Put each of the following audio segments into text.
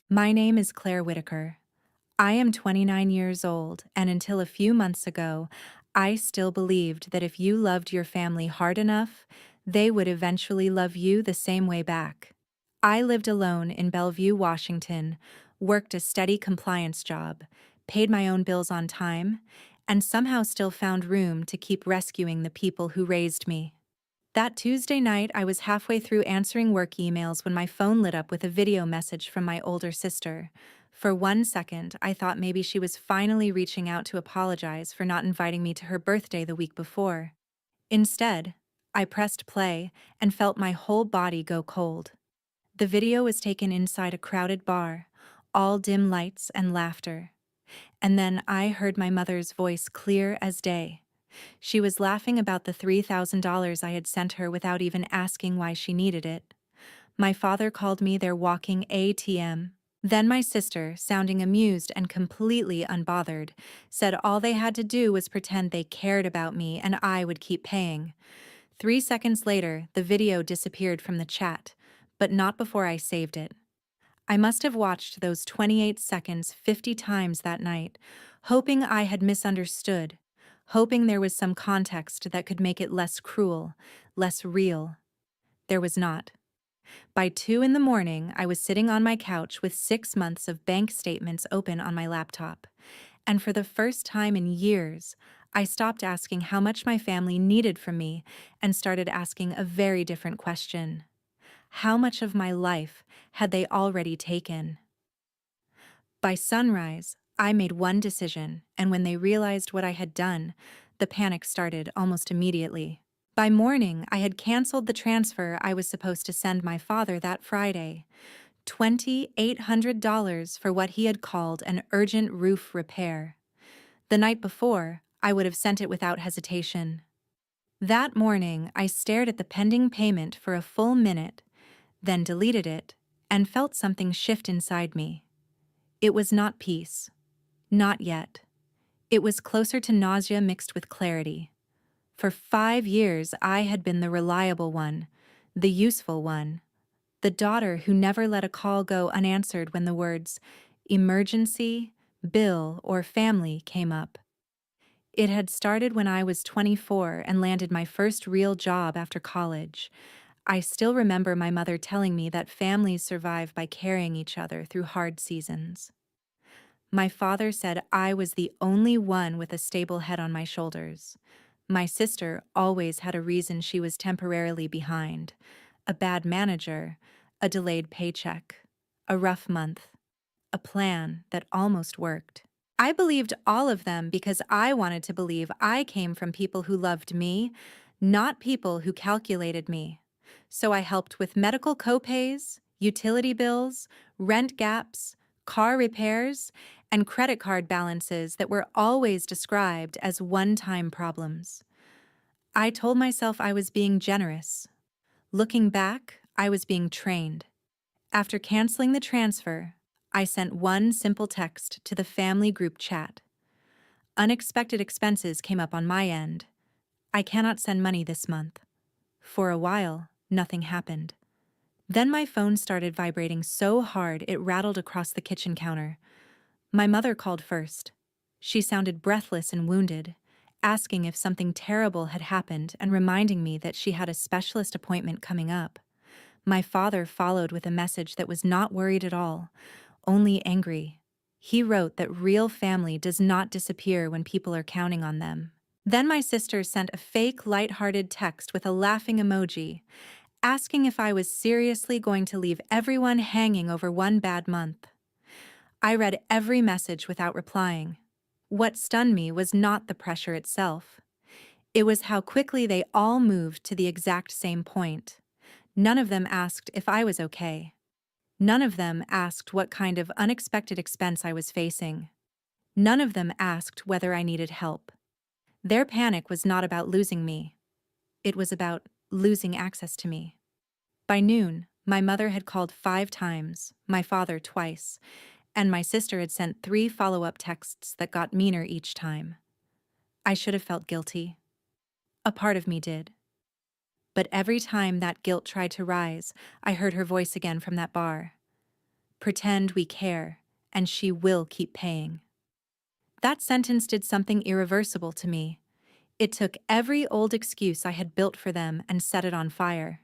My name is Claire Whitaker. I am 29 years old, and until a few months ago, I still believed that if you loved your family hard enough, they would eventually love you the same way back. I lived alone in Bellevue, Washington, worked a steady compliance job, paid my own bills on time, and somehow still found room to keep rescuing the people who raised me. That Tuesday night, I was halfway through answering work emails when my phone lit up with a video message from my older sister. For 1 second, I thought maybe she was finally reaching out to apologize for not inviting me to her birthday the week before. Instead, I pressed play and felt my whole body go cold. The video was taken inside a crowded bar, all dim lights and laughter. And then I heard my mother's voice clear as day. She was laughing about the $3,000 I had sent her without even asking why she needed it. My father called me their walking ATM. Then my sister, sounding amused and completely unbothered, said all they had to do was pretend they cared about me and I would keep paying. 3 seconds later, the video disappeared from the chat, but not before I saved it. I must have watched those 28 seconds 50 times that night, hoping I had misunderstood, hoping there was some context that could make it less cruel, less real. There was not. By 2 in the morning, I was sitting on my couch with 6 months of bank statements open on my laptop. And for the first time in years, I stopped asking how much my family needed from me and started asking a very different question. How much of my life had they already taken? By sunrise, I made one decision, and when they realized what I had done, the panic started almost immediately. By morning, I had canceled the transfer I was supposed to send my father that Friday. $2,800 for what he had called an urgent roof repair. The night before, I would have sent it without hesitation. That morning, I stared at the pending payment for a full minute, then deleted it, and felt something shift inside me. It was not peace. Not yet. It was closer to nausea mixed with clarity. For 5 years, I had been the reliable one, the useful one, the daughter who never let a call go unanswered when the words emergency, bill, or family came up. It had started when I was 24 and landed my first real job after college. I still remember my mother telling me that families survive by carrying each other through hard seasons. My father said I was the only one with a stable head on my shoulders. My sister always had a reason she was temporarily behind: a bad manager, a delayed paycheck, a rough month, a plan that almost worked. I believed all of them because I wanted to believe I came from people who loved me, not people who calculated me. So I helped with medical copays, utility bills, rent gaps, car repairs, and credit card balances that were always described as one-time problems. I told myself I was being generous. Looking back, I was being trained. After canceling the transfer, I sent one simple text to the family group chat. Unexpected expenses came up on my end. I cannot send money this month. For a while, nothing happened. Then my phone started vibrating so hard it rattled across the kitchen counter. My mother called first. She sounded breathless and wounded, asking if something terrible had happened and reminding me that she had a specialist appointment coming up. My father followed with a message that was not worried at all, only angry. He wrote that real family does not disappear when people are counting on them. Then my sister sent a fake, light-hearted text with a laughing emoji, asking if I was seriously going to leave everyone hanging over one bad month. I read every message without replying. What stunned me was not the pressure itself. It was how quickly they all moved to the exact same point. None of them asked if I was okay. None of them asked what kind of unexpected expense I was facing. None of them asked whether I needed help. Their panic was not about losing me. It was about losing access to me. By noon, my mother had called 5 times, my father twice, and my sister had sent 3 follow-up texts that got meaner each time. I should have felt guilty. A part of me did. But every time that guilt tried to rise, I heard her voice again from that bar. Pretend we care, and she will keep paying. That sentence did something irreversible to me. It took every old excuse I had built for them and set it on fire.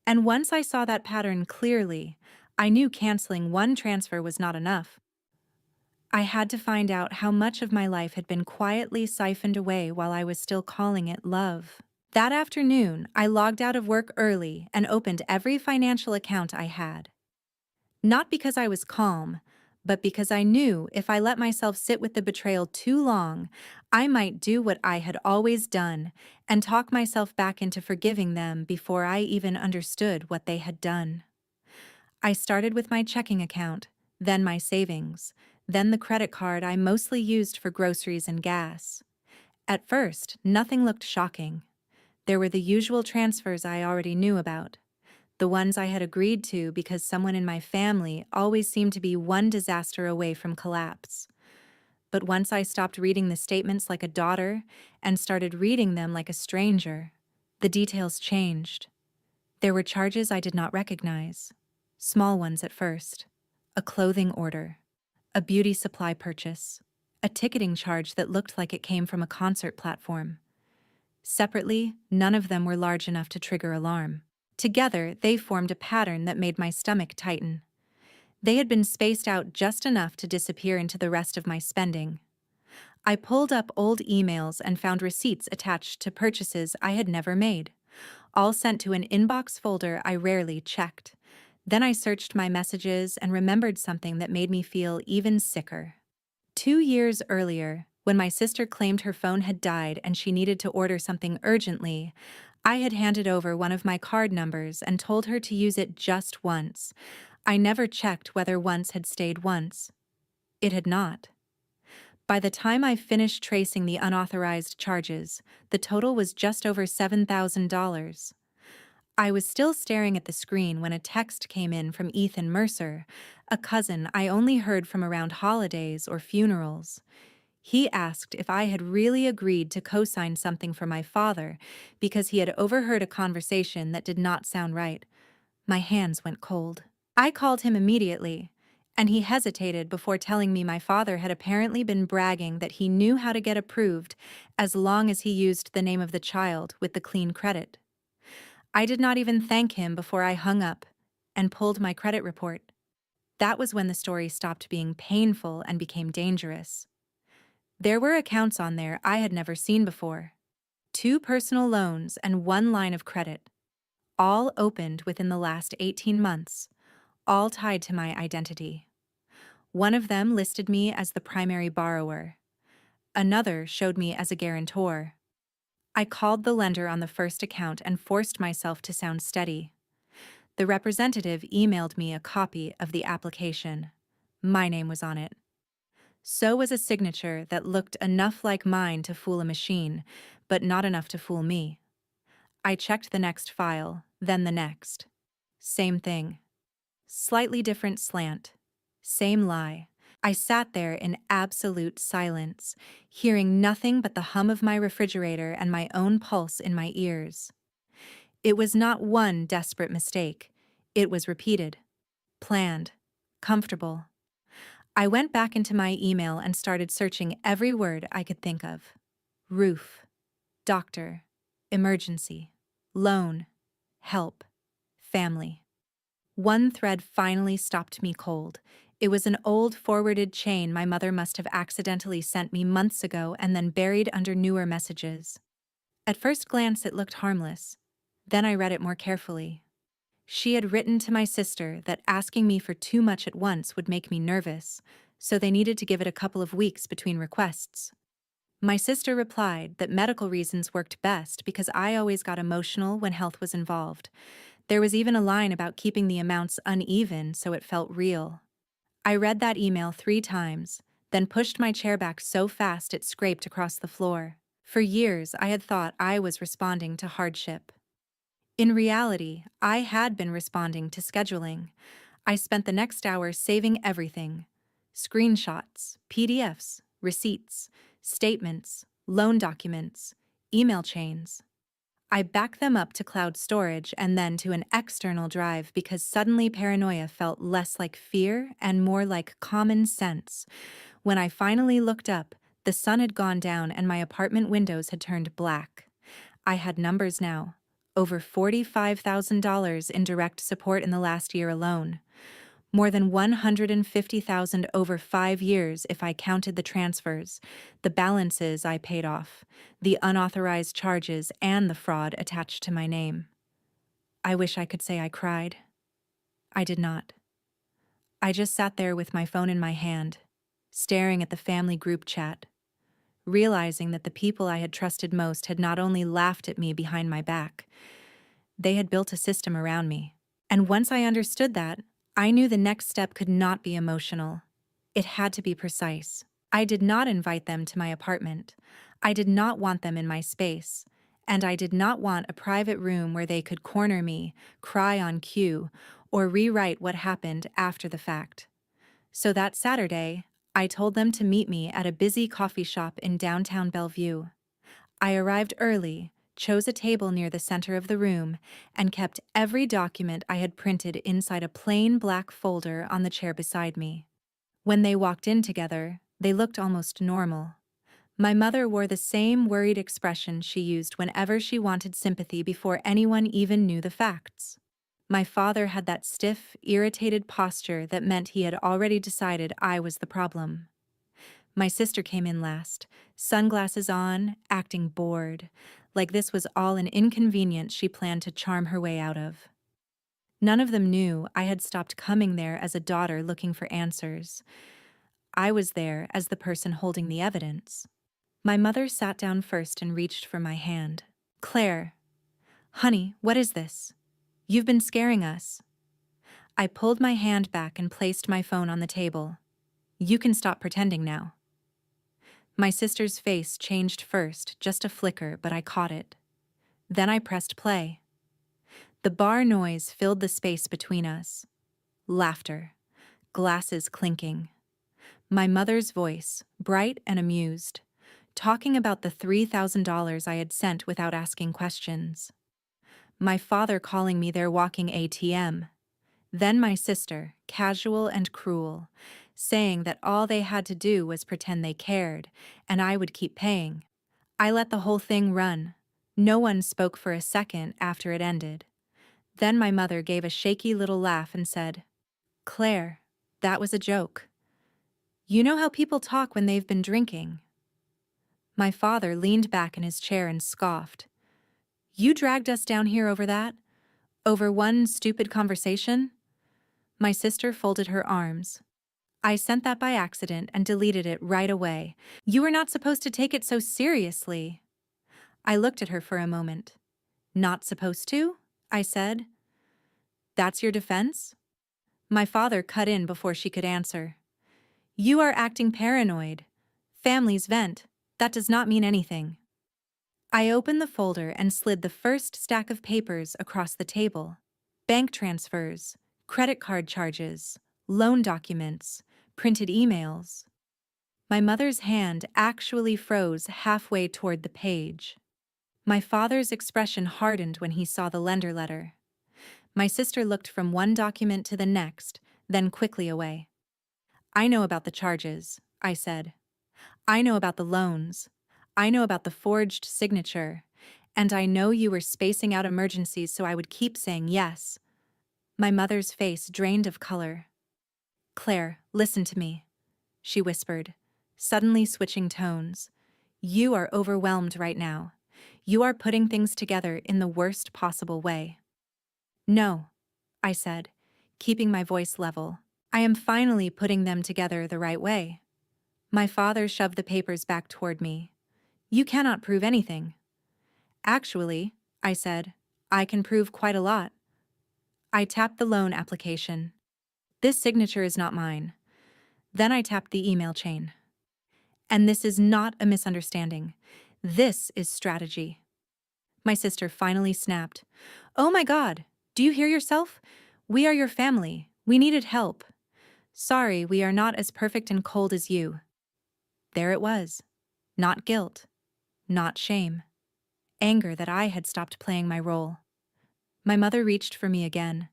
And once I saw that pattern clearly, I knew canceling one transfer was not enough. I had to find out how much of my life had been quietly siphoned away while I was still calling it love. That afternoon, I logged out of work early and opened every financial account I had. Not because I was calm, but because I knew if I let myself sit with the betrayal too long, I might do what I had always done and talk myself back into forgiving them before I even understood what they had done. I started with my checking account, then my savings, then the credit card I mostly used for groceries and gas. At first, nothing looked shocking. There were the usual transfers I already knew about, the ones I had agreed to because someone in my family always seemed to be one disaster away from collapse. But once I stopped reading the statements like a daughter and started reading them like a stranger, the details changed. There were charges I did not recognize. Small ones at first. A clothing order. A beauty supply purchase. A ticketing charge that looked like it came from a concert platform. Separately, none of them were large enough to trigger alarm. Together, they formed a pattern that made my stomach tighten. They had been spaced out just enough to disappear into the rest of my spending. I pulled up old emails and found receipts attached to purchases I had never made, all sent to an inbox folder I rarely checked. Then I searched my messages and remembered something that made me feel even sicker. 2 years earlier, when my sister claimed her phone had died and she needed to order something urgently, I had handed over one of my card numbers and told her to use it just once. I never checked whether once had stayed once. It had not. By the time I finished tracing the unauthorized charges, the total was just over $7,000. I was still staring at the screen when a text came in from Ethan Mercer, a cousin I only heard from around holidays or funerals. He asked if I had really agreed to co-sign something for my father because he had overheard a conversation that did not sound right. My hands went cold. I called him immediately, and he hesitated before telling me my father had apparently been bragging that he knew how to get approved as long as he used the name of the child with the clean credit. I did not even thank him before I hung up and pulled my credit report. That was when the story stopped being painful and became dangerous. There were accounts on there I had never seen before. 2 personal loans and 1 line of credit. All opened within the last 18 months, all tied to my identity. One of them listed me as the primary borrower. Another showed me as a guarantor. I called the lender on the first account and forced myself to sound steady. The representative emailed me a copy of the application. My name was on it. So was a signature that looked enough like mine to fool a machine, but not enough to fool me. I checked the next file, then the next. Same thing. Slightly different slant. Same lie. I sat there in absolute silence, hearing nothing but the hum of my refrigerator and my own pulse in my ears. It was not one desperate mistake. It was repeated, planned, comfortable. I went back into my email and started searching every word I could think of. Roof, doctor, emergency, loan, help, family. One thread finally stopped me cold. It was an old forwarded chain my mother must have accidentally sent me months ago and then buried under newer messages. At first glance, it looked harmless. Then I read it more carefully. She had written to my sister that asking me for too much at once would make me nervous, so they needed to give it a couple of weeks between requests. My sister replied that medical reasons worked best because I always got emotional when health was involved. There was even a line about keeping the amounts uneven so it felt real. I read that email 3 times, then pushed my chair back so fast it scraped across the floor. For years, I had thought I was responding to hardship. In reality, I had been responding to scheduling. I spent the next hour saving everything: screenshots, PDFs, receipts, statements, loan documents, email chains. I backed them up to cloud storage and then to an external drive because suddenly paranoia felt less like fear and more like common sense. When I finally looked up, the sun had gone down and my apartment windows had turned black. I had numbers now. Over $45,000 in direct support in the last year alone. More than $150,000 over 5 years if I counted the transfers, the balances I paid off, the unauthorized charges, and the fraud attached to my name. I wish I could say I cried. I did not. I just sat there with my phone in my hand, staring at the family group chat, realizing that the people I had trusted most had not only laughed at me behind my back, they had built a system around me. And once I understood that, I knew the next step could not be emotional. It had to be precise. I did not invite them to my apartment. I did not want them in my space. And I did not want a private room where they could corner me, cry on cue, or rewrite what happened after the fact. So that Saturday, I told them to meet me at a busy coffee shop in downtown Bellevue. I arrived early, chose a table near the center of the room, and kept every document I had printed inside a plain black folder on the chair beside me. When they walked in together, they looked almost normal. My mother wore the same worried expression she used whenever she wanted sympathy before anyone even knew the facts. My father had that stiff, irritated posture that meant he had already decided I was the problem. My sister came in last, sunglasses on, acting bored, like this was all an inconvenience she planned to charm her way out of. None of them knew I had stopped coming there as a daughter looking for answers. I was there as the person holding the evidence. My mother sat down first and reached for my hand. "Claire, honey, what is this? You've been scaring us." I pulled my hand back and placed my phone on the table. "You can stop pretending now." My sister's face changed first, just a flicker, but I caught it. Then I pressed play. The bar noise filled the space between us. Laughter, glasses clinking. My mother's voice, bright and amused, talking about the $3,000 I had sent without asking questions. My father calling me their walking ATM. Then my sister, casual and cruel, saying that all they had to do was pretend they cared, and I would keep paying. I let the whole thing run. No one spoke for a second after it ended. Then my mother gave a shaky little laugh and said, "Claire, that was a joke. You know how people talk when they've been drinking." My father leaned back in his chair and scoffed. "You dragged us down here over that? Over one stupid conversation?" My sister folded her arms. "I sent that by accident and deleted it right away. You were not supposed to take it so seriously." I looked at her for a moment. "Not supposed to?" I said. "That's your defense?" My father cut in before she could answer. "You are acting paranoid. Families vent. That does not mean anything." I opened the folder and slid the first stack of papers across the table. Bank transfers, credit card charges, loan documents, printed emails. My mother's hand actually froze halfway toward the page. My father's expression hardened when he saw the lender letter. My sister looked from one document to the next, then quickly away. "I know about the charges," I said. "I know about the loans. I know about the forged signature. And I know you were spacing out emergencies so I would keep saying yes." My mother's face drained of color. "Claire, listen to me," she whispered, suddenly switching tones. "You are overwhelmed right now. You are putting things together in the worst possible way." "No," I said, keeping my voice level. "I am finally putting them together the right way." My father shoved the papers back toward me. "You cannot prove anything." "Actually," I said, "I can prove quite a lot." I tapped the loan application. "This signature is not mine." Then I tapped the email chain. "And this is not a misunderstanding. This is strategy." My sister finally snapped. "Oh my God, do you hear yourself? We are your family. We needed help. Sorry, we are not as perfect and cold as you." There it was. Not guilt. Not shame. anger that I had stopped playing my role. My mother reached for me again,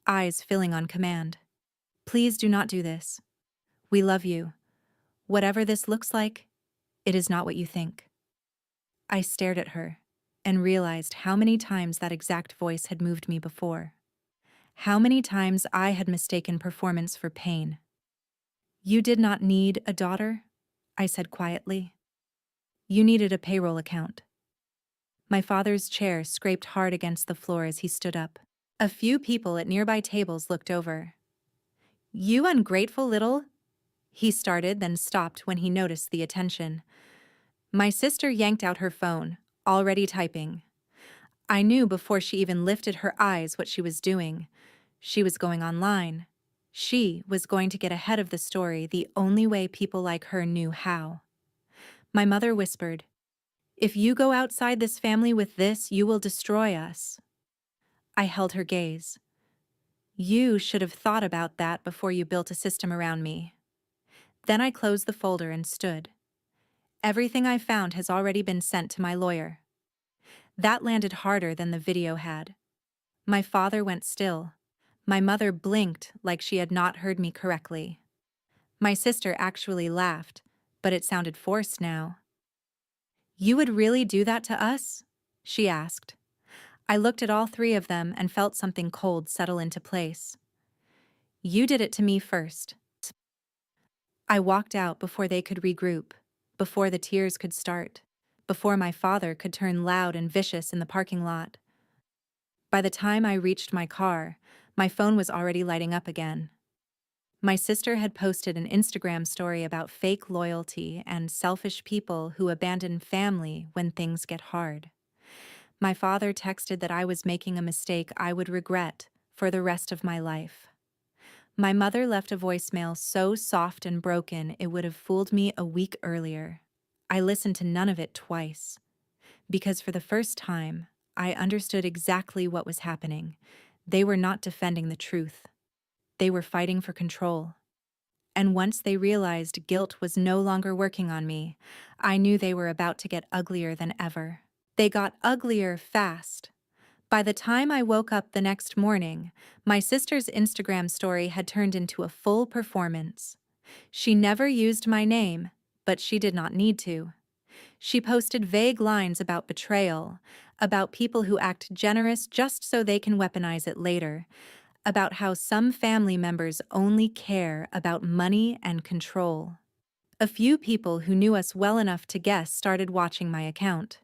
eyes filling on command. Please do not do this. We love you. Whatever this looks like, it is not what you think. I stared at her and realized how many times that exact voice had moved me before. How many times I had mistaken performance for pain. You did not need a daughter, I said quietly. You needed a payroll account. My father's chair scraped hard against the floor as he stood up. A few people at nearby tables looked over. You ungrateful little... He started, then stopped when he noticed the attention. My sister yanked out her phone, already typing. I knew before she even lifted her eyes what she was doing. She was going online. She was going to get ahead of the story the only way people like her knew how. My mother whispered, "If you go outside this family with this, you will destroy us." I held her gaze. You should have thought about that before you built a system around me. Then I closed the folder and stood. Everything I found has already been sent to my lawyer. That landed harder than the video had. My father went still. My mother blinked like she had not heard me correctly. My sister actually laughed, but it sounded forced now. You would really do that to us? She asked. I looked at all three of them and felt something cold settle into place. You did it to me first. I walked out before they could regroup, before the tears could start, before my father could turn loud and vicious in the parking lot. By the time I reached my car, my phone was already lighting up again. My sister had posted an Instagram story about fake loyalty and selfish people who abandon family when things get hard. My father texted that I was making a mistake I would regret for the rest of my life. My mother left a voicemail so soft and broken it would have fooled me a week earlier. I listened to none of it twice, because for the first time, I understood exactly what was happening. They were not defending the truth. They were fighting for control. And once they realized guilt was no longer working on me, I knew they were about to get uglier than ever. They got uglier fast. By the time I woke up the next morning, my sister's Instagram story had turned into a full performance. She never used my name, but she did not need to. She posted vague lines about betrayal, about people who act generous just so they can weaponize it later, about how some family members only care about money and control. A few people who knew us well enough to guess started watching my account.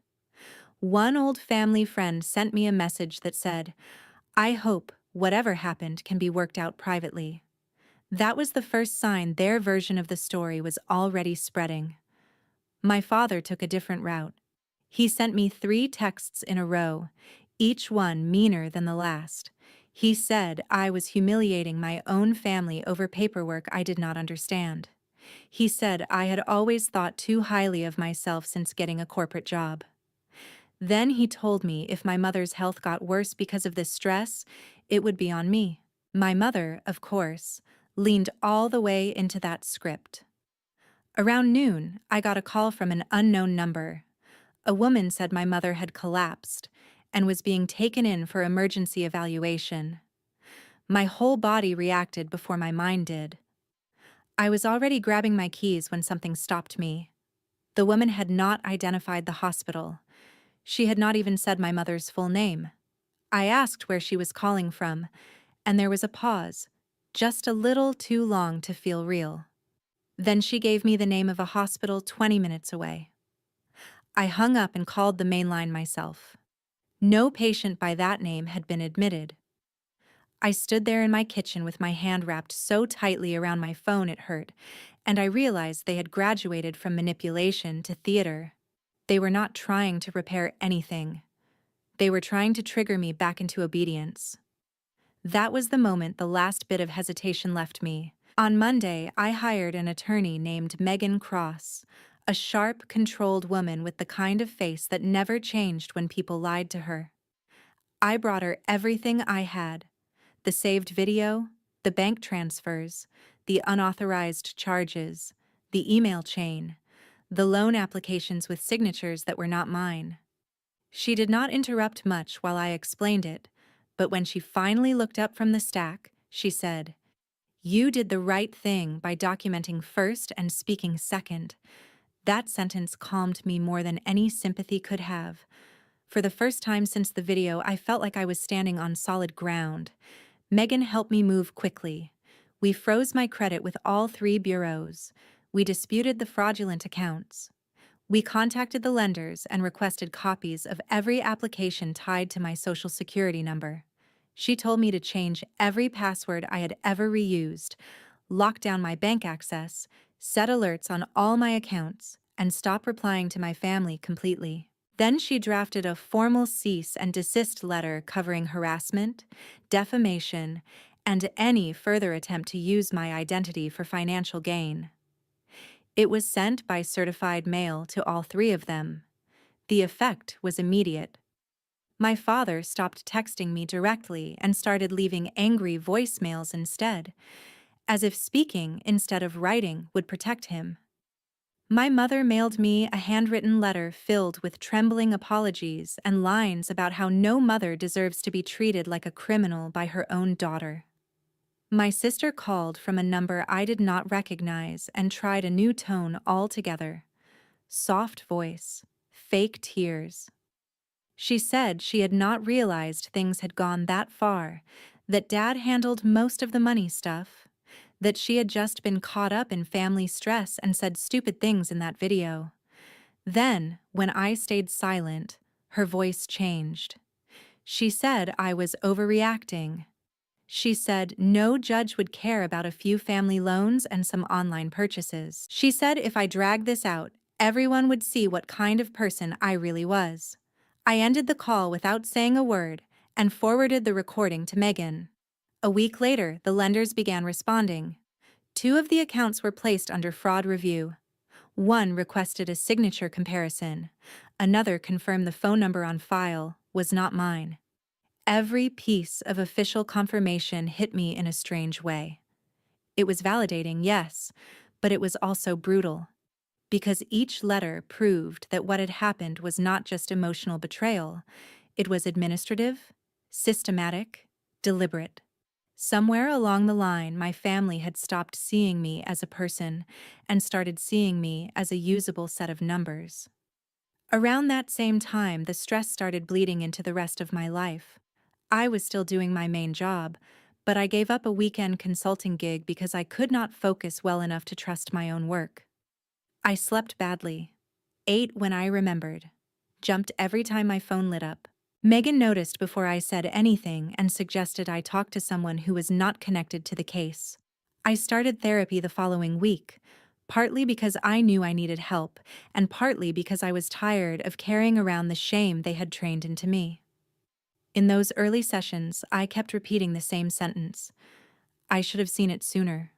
One old family friend sent me a message that said, "I hope whatever happened can be worked out privately." That was the first sign their version of the story was already spreading. My father took a different route. He sent me 3 texts in a row, each one meaner than the last. He said I was humiliating my own family over paperwork I did not understand. He said I had always thought too highly of myself since getting a corporate job. Then he told me if my mother's health got worse because of this stress, it would be on me. My mother, of course, leaned all the way into that script. Around noon, I got a call from an unknown number. A woman said my mother had collapsed and was being taken in for emergency evaluation. My whole body reacted before my mind did. I was already grabbing my keys when something stopped me. The woman had not identified the hospital. She had not even said my mother's full name. I asked where she was calling from, and there was a pause, just a little too long to feel real. Then she gave me the name of a hospital 20 minutes away. I hung up and called the main line myself. No patient by that name had been admitted. I stood there in my kitchen with my hand wrapped so tightly around my phone it hurt, and I realized they had graduated from manipulation to theater. They were not trying to repair anything. They were trying to trigger me back into obedience. That was the moment the last bit of hesitation left me. On Monday, I hired an attorney named Megan Cross, a sharp, controlled woman with the kind of face that never changed when people lied to her. I brought her everything I had: the saved video, the bank transfers, the unauthorized charges, the email chain, the loan applications with signatures that were not mine. She did not interrupt much while I explained it, but when she finally looked up from the stack, she said, "You did the right thing by documenting first and speaking second." That sentence calmed me more than any sympathy could have. For the first time since the video, I felt like I was standing on solid ground. Megan helped me move quickly. We froze my credit with all three bureaus. We disputed the fraudulent accounts. We contacted the lenders and requested copies of every application tied to my social security number. She told me to change every password I had ever reused, lock down my bank access, set alerts on all my accounts, and stop replying to my family completely. Then she drafted a formal cease and desist letter covering harassment, defamation, and any further attempt to use my identity for financial gain. It was sent by certified mail to all three of them. The effect was immediate. My father stopped texting me directly and started leaving angry voicemails instead, as if speaking instead of writing would protect him. My mother mailed me a handwritten letter filled with trembling apologies and lines about how no mother deserves to be treated like a criminal by her own daughter. My sister called from a number I did not recognize and tried a new tone altogether. Soft voice, fake tears. She said she had not realized things had gone that far, that Dad handled most of the money stuff, that she had just been caught up in family stress and said stupid things in that video. Then, when I stayed silent, her voice changed. She said I was overreacting. She said no judge would care about a few family loans and some online purchases. She said if I dragged this out, everyone would see what kind of person I really was. I ended the call without saying a word and forwarded the recording to Megan. A week later, the lenders began responding. Two of the accounts were placed under fraud review. One requested a signature comparison. Another confirmed the phone number on file was not mine. Every piece of official confirmation hit me in a strange way. It was validating, yes, but it was also brutal, because each letter proved that what had happened was not just emotional betrayal, it was administrative, systematic, deliberate. Somewhere along the line, my family had stopped seeing me as a person and started seeing me as a usable set of numbers. Around that same time, the stress started bleeding into the rest of my life. I was still doing my main job, but I gave up a weekend consulting gig because I could not focus well enough to trust my own work. I slept badly, ate when I remembered, jumped every time my phone lit up. Megan noticed before I said anything and suggested I talk to someone who was not connected to the case. I started therapy the following week, partly because I knew I needed help, and partly because I was tired of carrying around the shame they had trained into me. In those early sessions, I kept repeating the same sentence. I should have seen it sooner.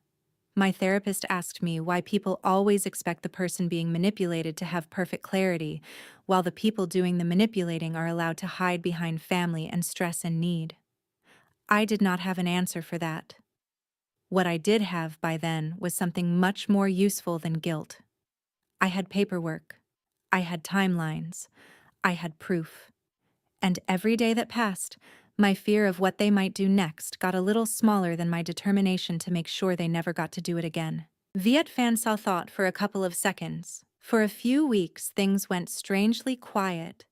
My therapist asked me why people always expect the person being manipulated to have perfect clarity, while the people doing the manipulating are allowed to hide behind family and stress and need. I did not have an answer for that. What I did have by then was something much more useful than guilt. I had paperwork. I had timelines. I had proof. And every day that passed, my fear of what they might do next got a little smaller than my determination to make sure they never got to do it again. Viet Phan saw thought for a couple of seconds. For a few weeks, things went strangely quiet.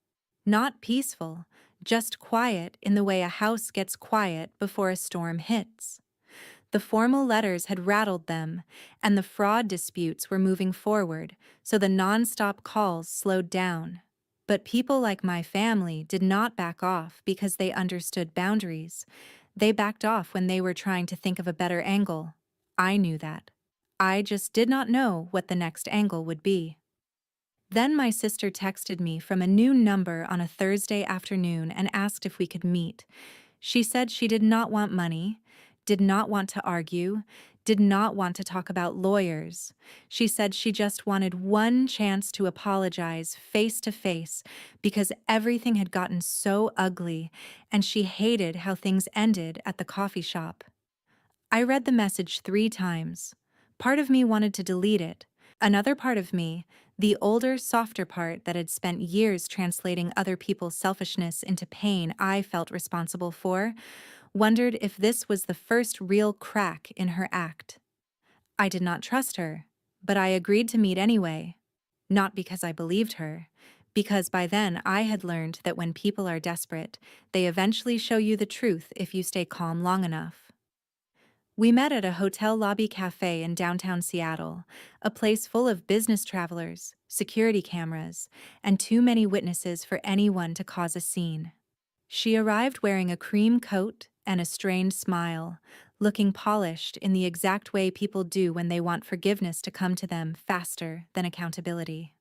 Not peaceful, just quiet in the way a house gets quiet before a storm hits. The formal letters had rattled them, and the fraud disputes were moving forward, so the non-stop calls slowed down. But people like my family did not back off because they understood boundaries. They backed off when they were trying to think of a better angle. I knew that. I just did not know what the next angle would be. Then my sister texted me from a new number on a Thursday afternoon and asked if we could meet. She said she did not want money, did not want to argue, did not want to talk about lawyers. She said she just wanted one chance to apologize face to face because everything had gotten so ugly and she hated how things ended at the coffee shop. I read the message 3 times. Part of me wanted to delete it, Another part of me, the older, softer part that had spent years translating other people's selfishness into pain I felt responsible for, wondered if this was the first real crack in her act. I did not trust her, but I agreed to meet anyway. Not because I believed her, because by then I had learned that when people are desperate, they eventually show you the truth if you stay calm long enough. We met at a hotel lobby cafe in downtown Seattle, a place full of business travelers, security cameras, and too many witnesses for anyone to cause a scene. She arrived wearing a cream coat and a strained smile, looking polished in the exact way people do when they want forgiveness to come to them faster than accountability.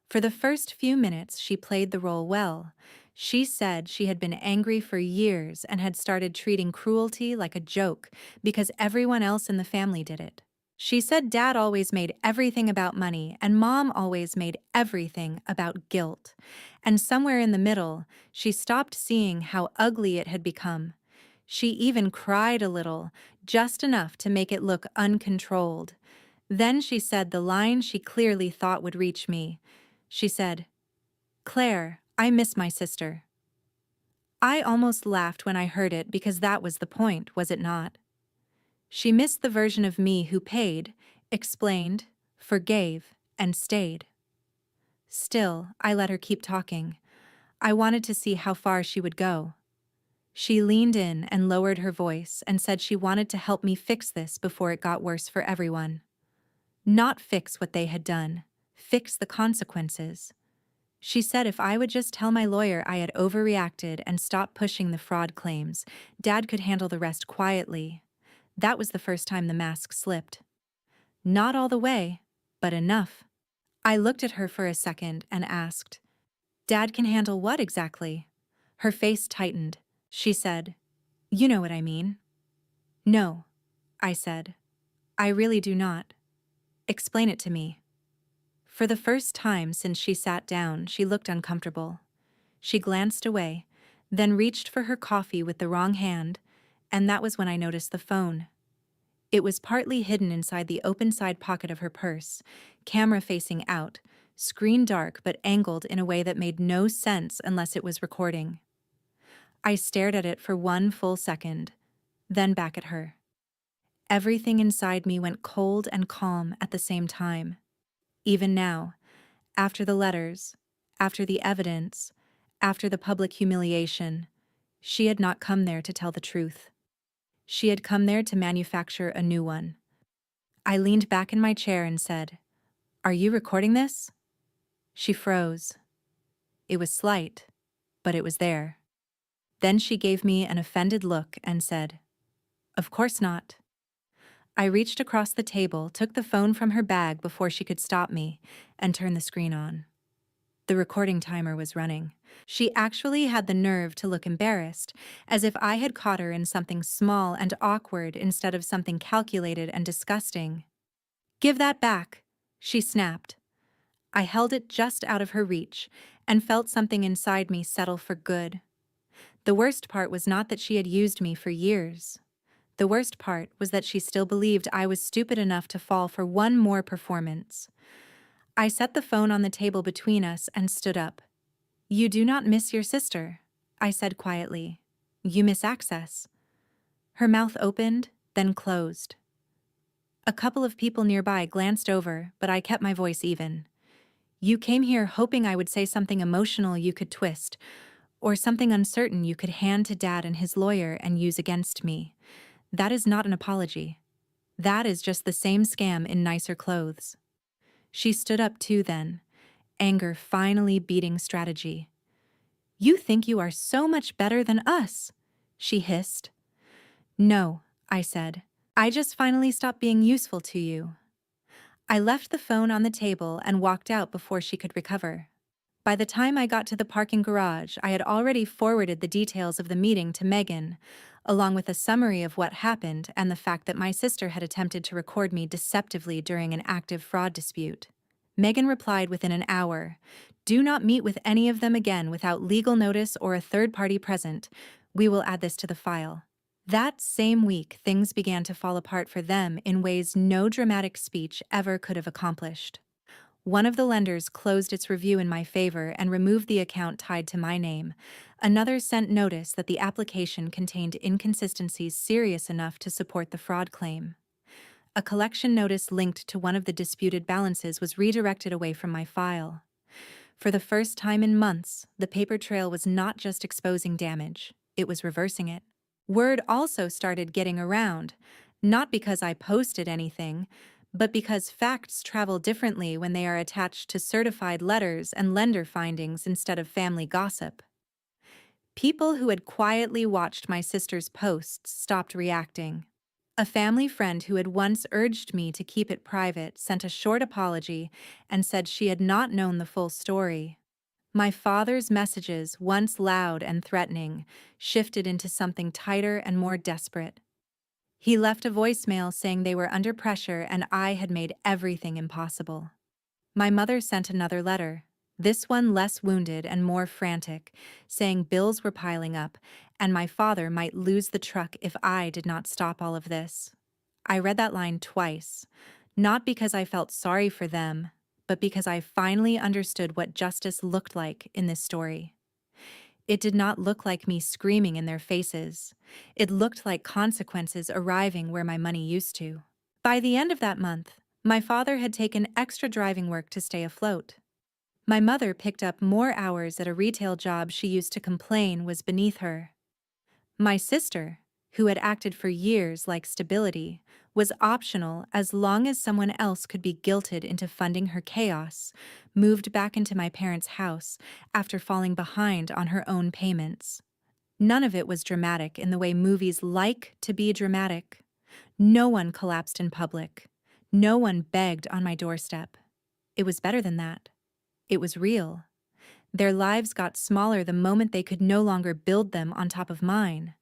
For the first few minutes, she played the role well. She said she had been angry for years and had started treating cruelty like a joke because everyone else in the family did it. She said Dad always made everything about money and Mom always made everything about guilt. And somewhere in the middle, she stopped seeing how ugly it had become. She even cried a little, just enough to make it look uncontrolled. Then she said the line she clearly thought would reach me. She said, "Claire, I miss my sister." I almost laughed when I heard it because that was the point, was it not? She missed the version of me who paid, explained, forgave, and stayed. Still, I let her keep talking. I wanted to see how far she would go. She leaned in and lowered her voice and said she wanted to help me fix this before it got worse for everyone. Not fix what they had done, fix the consequences. She said if I would just tell my lawyer I had overreacted and stop pushing the fraud claims, Dad could handle the rest quietly. That was the first time the mask slipped. Not all the way, but enough. I looked at her for a second and asked, "Dad can handle what exactly?" Her face tightened. She said, "You know what I mean." "No," I said. "I really do not. Explain it to me." For the first time since she sat down, she looked uncomfortable. She glanced away, then reached for her coffee with the wrong hand, and that was when I noticed the phone. It was partly hidden inside the open side pocket of her purse, camera facing out, screen dark but angled in a way that made no sense unless it was recording. I stared at it for one full second, then back at her. Everything inside me went cold and calm at the same time. Even now, after the letters, after the evidence, after the public humiliation, she had not come there to tell the truth. She had come there to manufacture a new one. I leaned back in my chair and said, "Are you recording this?" She froze. It was slight, but it was there. Then she gave me an offended look and said, "Of course not." I reached across the table, took the phone from her bag before she could stop me, and turned the screen on. The recording timer was running. She actually had the nerve to look embarrassed, as if I had caught her in something small and awkward instead of something calculated and disgusting. "Give that back," she snapped. I held it just out of her reach and felt something inside me settle for good. The worst part was not that she had used me for years. The worst part was that she still believed I was stupid enough to fall for one more performance. I set the phone on the table between us and stood up. "You do not miss your sister," I said quietly. "You miss access." Her mouth opened, then closed. A couple of people nearby glanced over, but I kept my voice even. "You came here hoping I would say something emotional you could twist, or something uncertain you could hand to Dad and his lawyer and use against me. That is not an apology. That is just the same scam in nicer clothes." She stood up too then, anger finally beating strategy. "You think you are so much better than us," she hissed. "No," I said. "I just finally stopped being useful to you." I left the phone on the table and walked out before she could recover. By the time I got to the parking garage, I had already forwarded the details of the meeting to Megan, along with a summary of what happened and the fact that my sister had attempted to record me deceptively during an active fraud dispute. Megan replied within an hour, "Do not meet with any of them again without legal notice or a third party present. We will add this to the file." That same week, things began to fall apart for them in ways no dramatic speech ever could have accomplished. One of the lenders closed its review in my favor and removed the account tied to my name. Another sent notice that the application contained inconsistencies serious enough to support the fraud claim. A collection notice linked to one of the disputed balances was redirected away from my file. For the first time in months, the paper trail was not just exposing damage, it was reversing it. Word also started getting around, not because I posted anything, but because facts travel differently when they are attached to certified letters and lender findings instead of family gossip. People who had quietly watched my sister's posts stopped reacting. A family friend who had once urged me to keep it private sent a short apology and said she had not known the full story. My father's messages, once loud and threatening, shifted into something tighter and more desperate. He left a voicemail saying they were under pressure and I had made everything impossible. My mother sent another letter, this one less wounded and more frantic, saying bills were piling up and my father might lose the truck if I did not stop all of this. I read that line twice, not because I felt sorry for them, but because I finally understood what justice looked like in this story. It did not look like me screaming in their faces. It looked like consequences arriving where my money used to. By the end of that month, my father had taken extra driving work to stay afloat. My mother picked up more hours at a retail job she used to complain was beneath her. My sister, who had acted for years like stability, was optional as long as someone else could be guilted into funding her chaos, moved back into my parents' house after falling behind on her own payments. None of it was dramatic in the way movies like to be dramatic. No one collapsed in public. No one begged on my doorstep. It was better than that. It was real. Their lives got smaller the moment they could no longer build them on top of mine.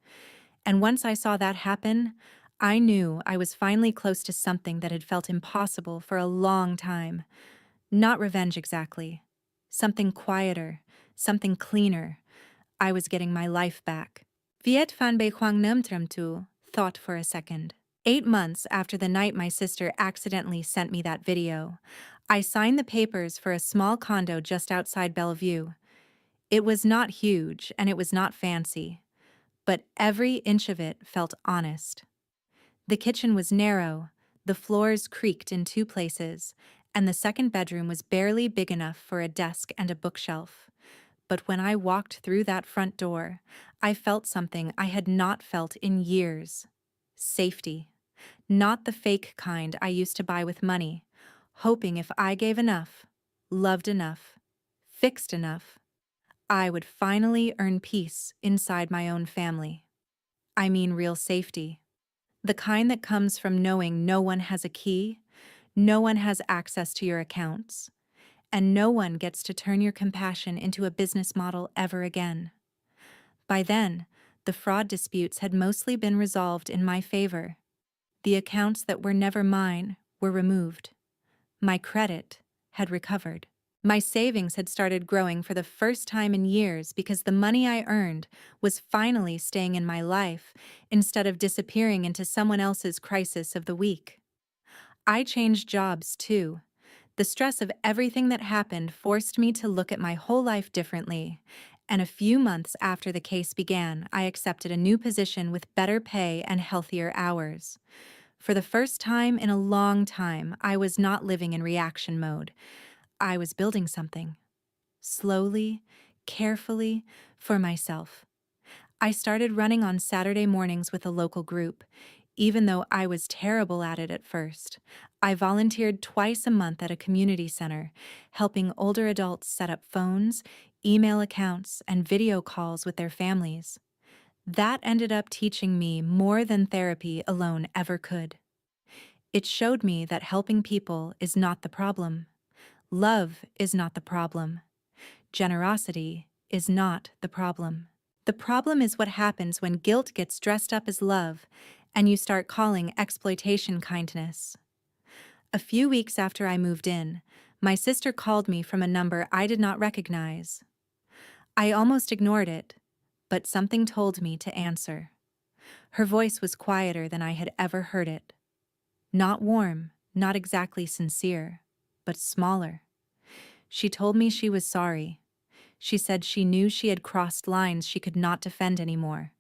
And once I saw that happen, I knew I was finally close to something that had felt impossible for a long time. Not revenge exactly. Something quieter, something cleaner. I was getting my life back. Viet Phan Bei Quang Nam Tram Tu thought for a second. 8 months after the night my sister accidentally sent me that video, I signed the papers for a small condo just outside Bellevue. It was not huge and it was not fancy, but every inch of it felt honest. The kitchen was narrow, the floors creaked in 2 places, and the second bedroom was barely big enough for a desk and a bookshelf. But when I walked through that front door, I felt something I had not felt in years. Safety. Not the fake kind I used to buy with money, hoping if I gave enough, loved enough, fixed enough, I would finally earn peace inside my own family. I mean real safety. The kind that comes from knowing no one has a key, no one has access to your accounts, and no one gets to turn your compassion into a business model ever again. By then, the fraud disputes had mostly been resolved in my favor. The accounts that were never mine were removed. My credit had recovered. My savings had started growing for the first time in years because the money I earned was finally staying in my life instead of disappearing into someone else's crisis of the week. I changed jobs too. The stress of everything that happened forced me to look at my whole life differently, and a few months after the case began, I accepted a new position with better pay and healthier hours. For the first time in a long time, I was not living in reaction mode. I was building something. Slowly, carefully, for myself. I started running on Saturday mornings with a local group. Even though I was terrible at it at first, I volunteered twice a month at a community center, helping older adults set up phones, email accounts, and video calls with their families. That ended up teaching me more than therapy alone ever could. It showed me that helping people is not the problem. Love is not the problem. Generosity is not the problem. The problem is what happens when guilt gets dressed up as love and you start calling exploitation kindness. A few weeks after I moved in, my sister called me from a number I did not recognize. I almost ignored it, but something told me to answer. Her voice was quieter than I had ever heard it. Not warm, not exactly sincere, but smaller. She told me she was sorry. She said she knew she had crossed lines she could not defend anymore.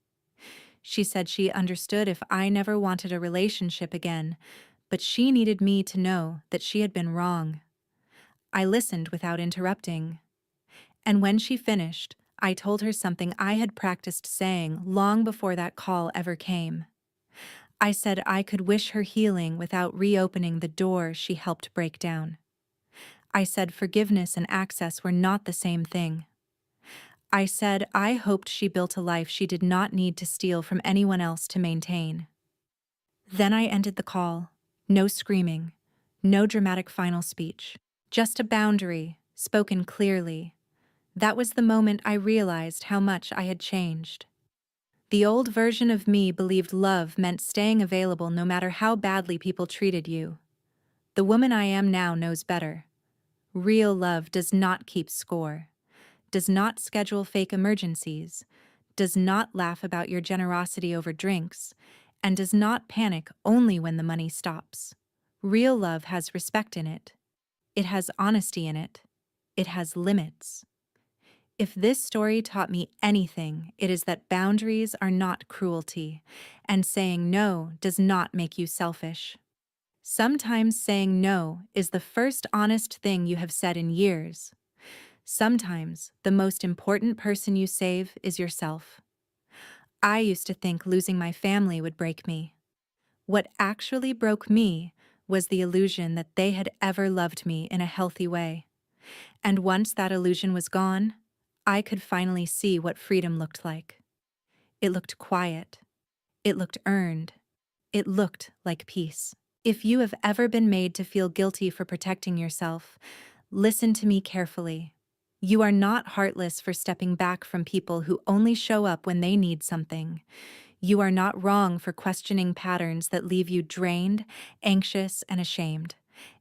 She said she understood if I never wanted a relationship again, but she needed me to know that she had been wrong. I listened without interrupting. And when she finished, I told her something I had practiced saying long before that call ever came. I said I could wish her healing without reopening the door she helped break down. I said forgiveness and access were not the same thing. I said I hoped she built a life she did not need to steal from anyone else to maintain. Then I ended the call. No screaming, no dramatic final speech, just a boundary, spoken clearly. That was the moment I realized how much I had changed. The old version of me believed love meant staying available no matter how badly people treated you. The woman I am now knows better. Real love does not keep score, does not schedule fake emergencies, does not laugh about your generosity over drinks, and does not panic only when the money stops. Real love has respect in it. It has honesty in it. It has limits. If this story taught me anything, it is that boundaries are not cruelty, and saying no does not make you selfish. Sometimes saying no is the first honest thing you have said in years. Sometimes the most important person you save is yourself. I used to think losing my family would break me. What actually broke me was the illusion that they had ever loved me in a healthy way. And once that illusion was gone, I could finally see what freedom looked like. It looked quiet. It looked earned. It looked like peace. If you have ever been made to feel guilty for protecting yourself, listen to me carefully. You are not heartless for stepping back from people who only show up when they need something. You are not wrong for questioning patterns that leave you drained, anxious, and ashamed.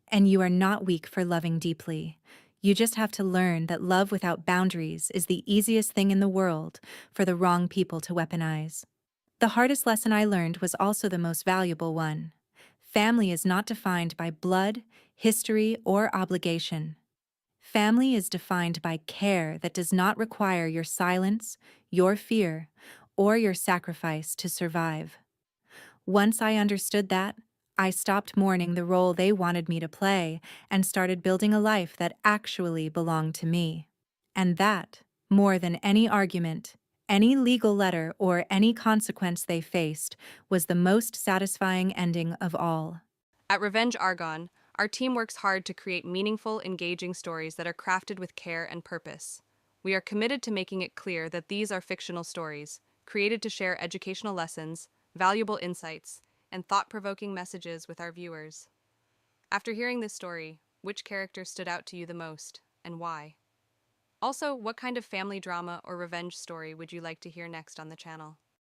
And you are not weak for loving deeply. You just have to learn that love without boundaries is the easiest thing in the world for the wrong people to weaponize. The hardest lesson I learned was also the most valuable one. Family is not defined by blood, history, or obligation. Family is defined by care that does not require your silence, your fear, or your sacrifice to survive. Once I understood that, I stopped mourning the role they wanted me to play and started building a life that actually belonged to me. And that, more than any argument, any legal letter, or any consequence they faced, was the most satisfying ending of all. At Revenge Argon, our team works hard to create meaningful, engaging stories that are crafted with care and purpose. We are committed to making it clear that these are fictional stories, created to share educational lessons, valuable insights, and thought provoking messages with our viewers. After hearing this story, which character stood out to you the most, and why? Also, what kind of family drama or revenge story would you like to hear next on the channel?